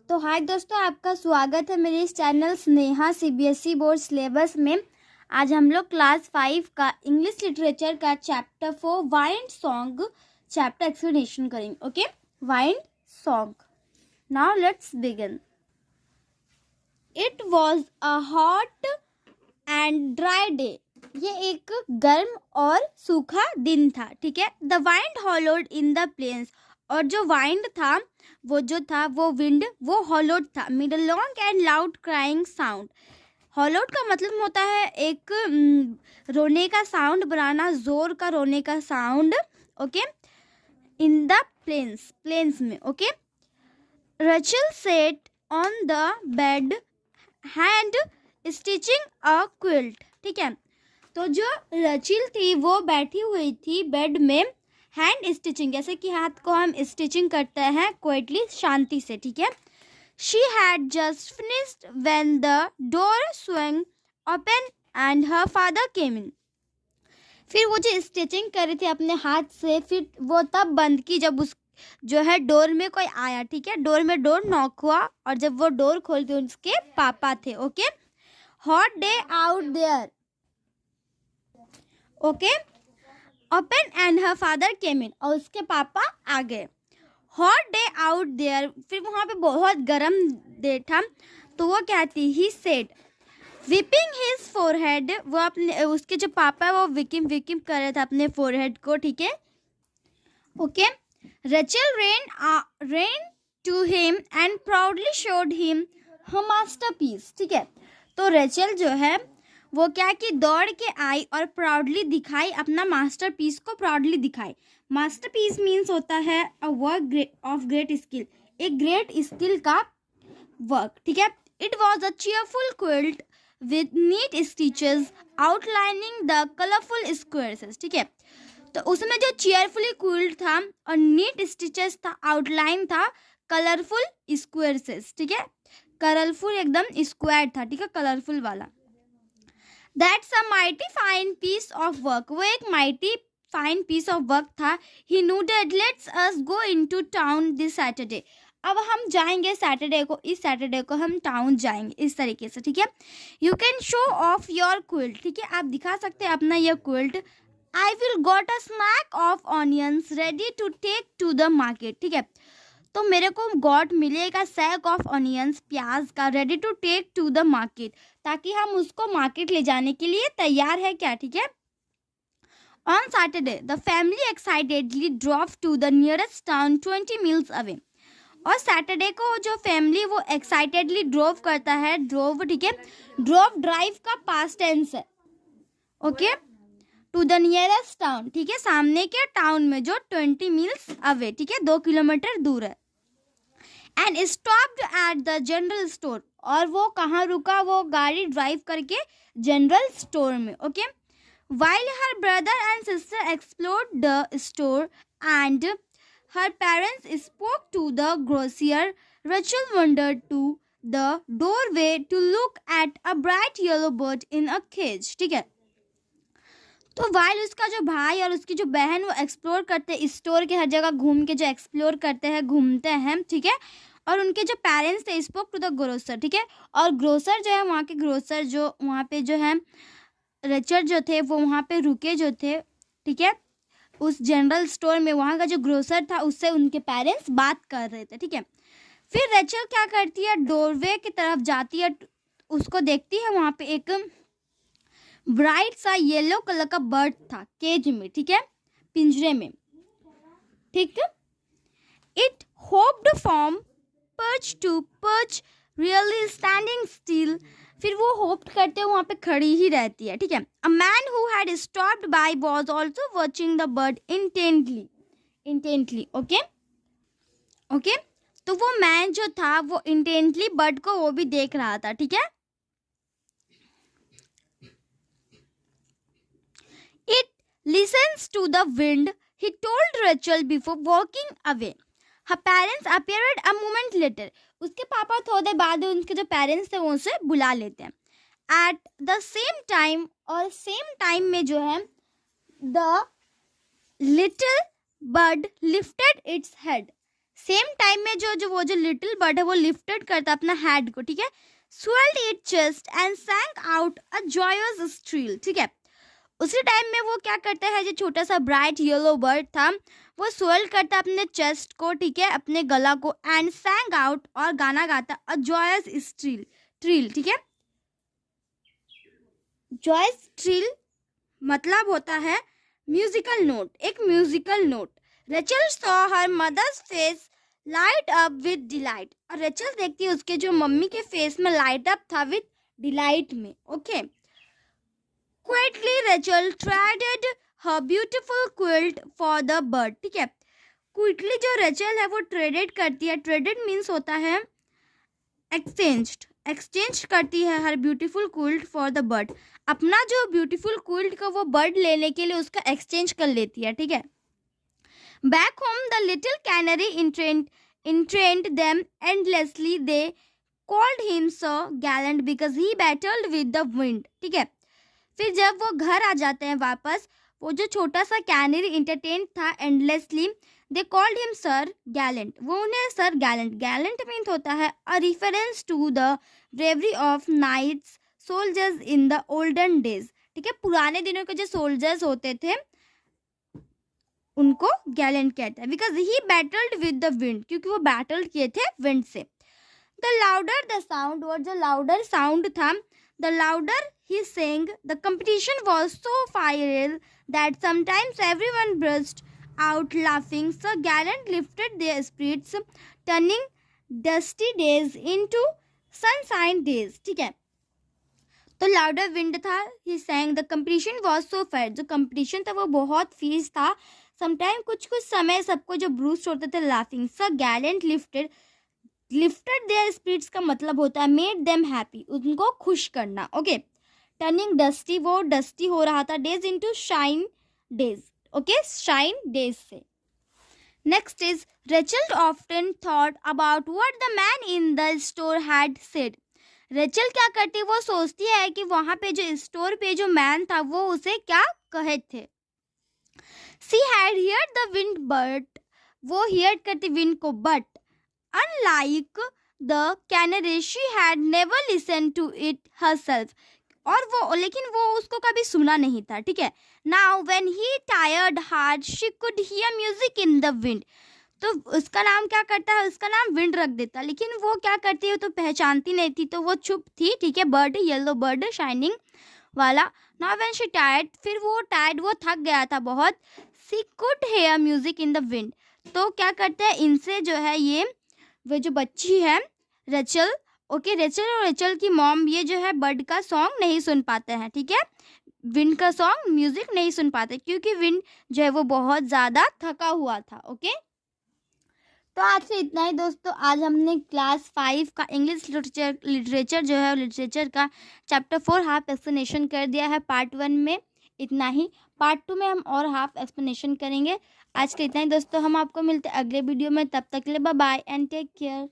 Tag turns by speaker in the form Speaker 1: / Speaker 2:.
Speaker 1: तो हाय दोस्तों, आपका स्वागत है मेरे इस channel Sneha CBSE board syllabus में। आज हम लोग क्लास 5 का इंग्लिश लिटरेचर का chapter 4 wind song chapter explanation करेंगे। Okay, wind song. Now let's begin. It was a hot and dry day. ये एक गर्म और सूखा दिन था। ठीक है। The wind hollowed in the plains. और जो वाइंड था वो विंड वो हॉलोड था। Mid long and loud crying sound. Hollowed का मतलब होता है एक रोने का साउंड बनाना, जोर का रोने का sound. Okay, in the plains में। Okay, Rachel sat on the bed hand stitching a quilt. ठीक है। तो जो रचिल थी वो बैठी हुई थी बेड में, हैंड स्टिचिंग, जैसे कि हाथ को हम स्टिचिंग करते हैं क्वाइटली, शांति से। ठीक है। She had just finished when the door swing open and her father came in. फिर वो जो स्टिचिंग कर रही थी अपने हाथ से, फिर वो तब बंद की जब उस जो है डोर में कोई आया। ठीक है। डोर में डोर नॉक हुआ और जब वो डोर खोलती उसके पापा थे। Okay, hot day out there. Okay, open and her father came in, और उसके पापा आ गए। हॉट डे आउट देयर, फिर वहाँ पे बहुत गर्म डे था। तो वो कहती he said wiping his forehead. वो अपने उसके जो पापा है वो विकिम कर रहे थे अपने फोरहेड को। ठीक है। Okay, Rachel ran to him and proudly showed him her masterpiece. ठीक है। तो रेचल जो है वो क्या कि दौड़ के आई और प्राउडली दिखाई, अपना मास्टरपीस को प्राउडली दिखाई। मास्टरपीस मीन्स होता है a work of great skill, एक ग्रेट स्किल का वर्क। ठीक है। It was a cheerful quilt with neat stitches outlining the colourful squares. ठीक है। तो उसमें जो चीयरफुली क्विल्ट था और नीट स्टिचेस था, आउटलाइन था कलरफुल स्क्वेयर्स। ठीक है। कलरफुल एकदम स्क्वायर था। ठीक है, कलरफुल वाला। That's a mighty fine piece of work. वो एक mighty fine piece of work था. He nodded. Let's us go into town this Saturday. अब हम जाएंगे सैटरडे को, इस सैटरडे को हम टाउन जाएंगे, इस तरीके से। ठीक है। You can show off your quilt. ठीक है, आप दिखा सकते हैं अपना यह quilt. I will got a snack of onions ready to take to the market. ठीक है। तो मेरे को गॉट मिलेगा सैक ऑफ ऑनियंस, प्याज का, ready to take to the market, ताकि हम उसको मार्केट ले जाने के लिए तैयार है क्या। ठीक है। On Saturday the family excitedly drove to the nearest town 20 miles away. और सैटरडे को जो फैमिली वो एक्साइटेडली ड्रोव करता है, ड्रोव। ठीक है, ड्रोव ड्राइव का पास्ट टेंस है। Okay, to the nearest town. ठीक है, सामने के टाउन में जो 20 मील्स अवे। ठीक है, 2 किलोमीटर दूर है। And stopped at the general store. और वो कहाँ रुका, वो गाड़ी ड्राइव करके जनरल स्टोर में। Okay, while her brother and sister explored the store and her parents spoke to the grocer, Rachel wandered to the doorway to look at a bright yellow bird in a cage. ठीक है। तो while उसका जो भाई और उसकी जो बहन वो एक्सप्लोर करते हैं, स्टोर के हर जगह घूम के जो एक्सप्लोर करते हैं, घूमते हैं। ठीक है। और उनके जो पेरेंट्स थे स्पोक टू द ग्रोसर। ठीक है। और ग्रोसर जो है वहाँ के ग्रोसर जो वहाँ पे जो है रचर जो थे वो वहाँ पे रुके जो थे। ठीक है, उस जनरल स्टोर में वहाँ का जो ग्रोसर था उससे उनके पेरेंट्स बात कर रहे थे। ठीक है। फिर रचल क्या करती है, डोरवे की तरफ जाती है, उसको देखती है वहाँ पे एक ब्राइट सा येलो कलर का बर्ड था केज में। ठीक है, पिंजरे में। ठीक है। It hopped from perch to perch really standing still. फिर वो होप्ड करते हुए वहाँ पे खड़ी ही रहती है। ठीक है। A man who had stopped bye was also watching the bird intently. Okay okay, तो वो मैन जो था वो इंटेंटली बर्ड को वो भी देख रहा था। ठीक है। It listens to the wind, he told Rachel before walking away. Her parents appeared a moment later. उसके पापा थोड़े बाद उनके जो पेरेंट्स थे वो उसे बुला लेते हैं। At the same time, और सेम टाइम में जो है the little bird lifted its head. Same time में वो जो लिटिल बर्ड है वो लिफ्टेड करता अपना हेड को, ठीक है, swelled its chest and sang out a joyous shrill, ठीक है। उसी टाइम में वो क्या करता है, जो छोटा सा ब्राइट येलो बर्ड था वो स्वेल करता अपने चेस्ट को, ठीक है, अपने गला को, एंड sang आउट और गाना गाता अ जॉयस ट्रिल, ठीक है। जॉयस ट्रिल मतलब होता है म्यूजिकल नोट, एक musical note. Rachel saw her mother's face light up with delight, और रेचल देखती है उसके जो मम्मी के फेस में लाइट अप था विद डिलाइट में, okay. Quietly Rachel traded her beautiful quilt for the bird, ठीक है। क्विकली जो रेचल है वो ट्रेडेड करती है, ट्रेडेड मीन्स होता है एक्सचेंज करती है her beautiful quilt for the bird, अपना जो ब्यूटीफुल क्विल्ट का वो बर्ड लेने के लिए उसका एक्सचेंज कर लेती है, ठीक है। Back home the little canary entrained them endlessly, they called him so gallant because he battled with the wind, ठीक है। फिर जब वो घर आ जाते हैं वापस, वो जो छोटा सा कैनरी इंटरटेन था endlessly, they called him Sir Gallant, वो उन्हें सर गैलेंट मीन्स होता है a reference to the bravery of knights soldiers in the olden days, ठीक है। पुराने दिनों के जो सोल्जर्स होते थे उनको गैलेंट कहते हैं, because he battled with the wind, क्योंकि वो बैटल किए थे विंड से। द लाउडर द साउंड, और जो लाउडर साउंड था, the louder he sang, the competition was so fiery that sometimes everyone burst out laughing. So Gallant lifted their spirits, turning dusty days into sunshine days, ठीक है। तो louder wind था, ही sang, the competition was so fierce, जो competition था वो बहुत fees था, sometime कुछ समय सबको जो ब्रूस्ट होते थे laughing. So gallant lifted their spirits का मतलब होता है मेड देम हैप्पी, उनको खुश करना, ओके। टर्निंग डस्टी, वो डस्टी हो रहा था, days into shine days, okay, shine days से। Next is Rachel often thought about what the man in the store had said. Rachel क्या करती, वो सोचती है कि वहां पे जो स्टोर पे जो मैन था वो उसे क्या कहे थे। She had heard the wind, but वो हियर करती विंड को, but unlike the canary she had never listened to it herself, और वो लेकिन वो उसको कभी सुना नहीं था, ठीक है। Now when he tired hard she could hear music in the wind, तो उसका नाम क्या करता है, उसका नाम विंड रख देता, लेकिन वो क्या करती है तो पहचानती नहीं थी, तो वो चुप थी, ठीक है। बर्ड, येलो बर्ड शाइनिंग वाला। Now when she tired, फिर वो टायर्ड, वो थक गया था बहुत, she could hear music in the wind, तो क्या करते हैं इनसे जो है ये वो जो बच्ची है रेचल, ओके, रेचल और रेचल की मॉम ये जो है बर्ड का सॉन्ग नहीं सुन पाते हैं, ठीक है, विंड का सॉन्ग म्यूजिक नहीं सुन पाते, क्योंकि विंड जो है वो बहुत ज़्यादा थका हुआ था, ओके। तो आज से इतना ही दोस्तों, आज हमने क्लास 5 का इंग्लिश लिटरेचर जो है लिटरेचर का चैप्टर 4 हाफ एक्सप्लेनेशन कर दिया है पार्ट 1 में, इतना ही। पार्ट 2 में हम और हाफ एक्सप्लेनेशन करेंगे। आज के इतना ही दोस्तों, हम आपको मिलते हैं अगले वीडियो में, तब तक के लिए bye bye and take care.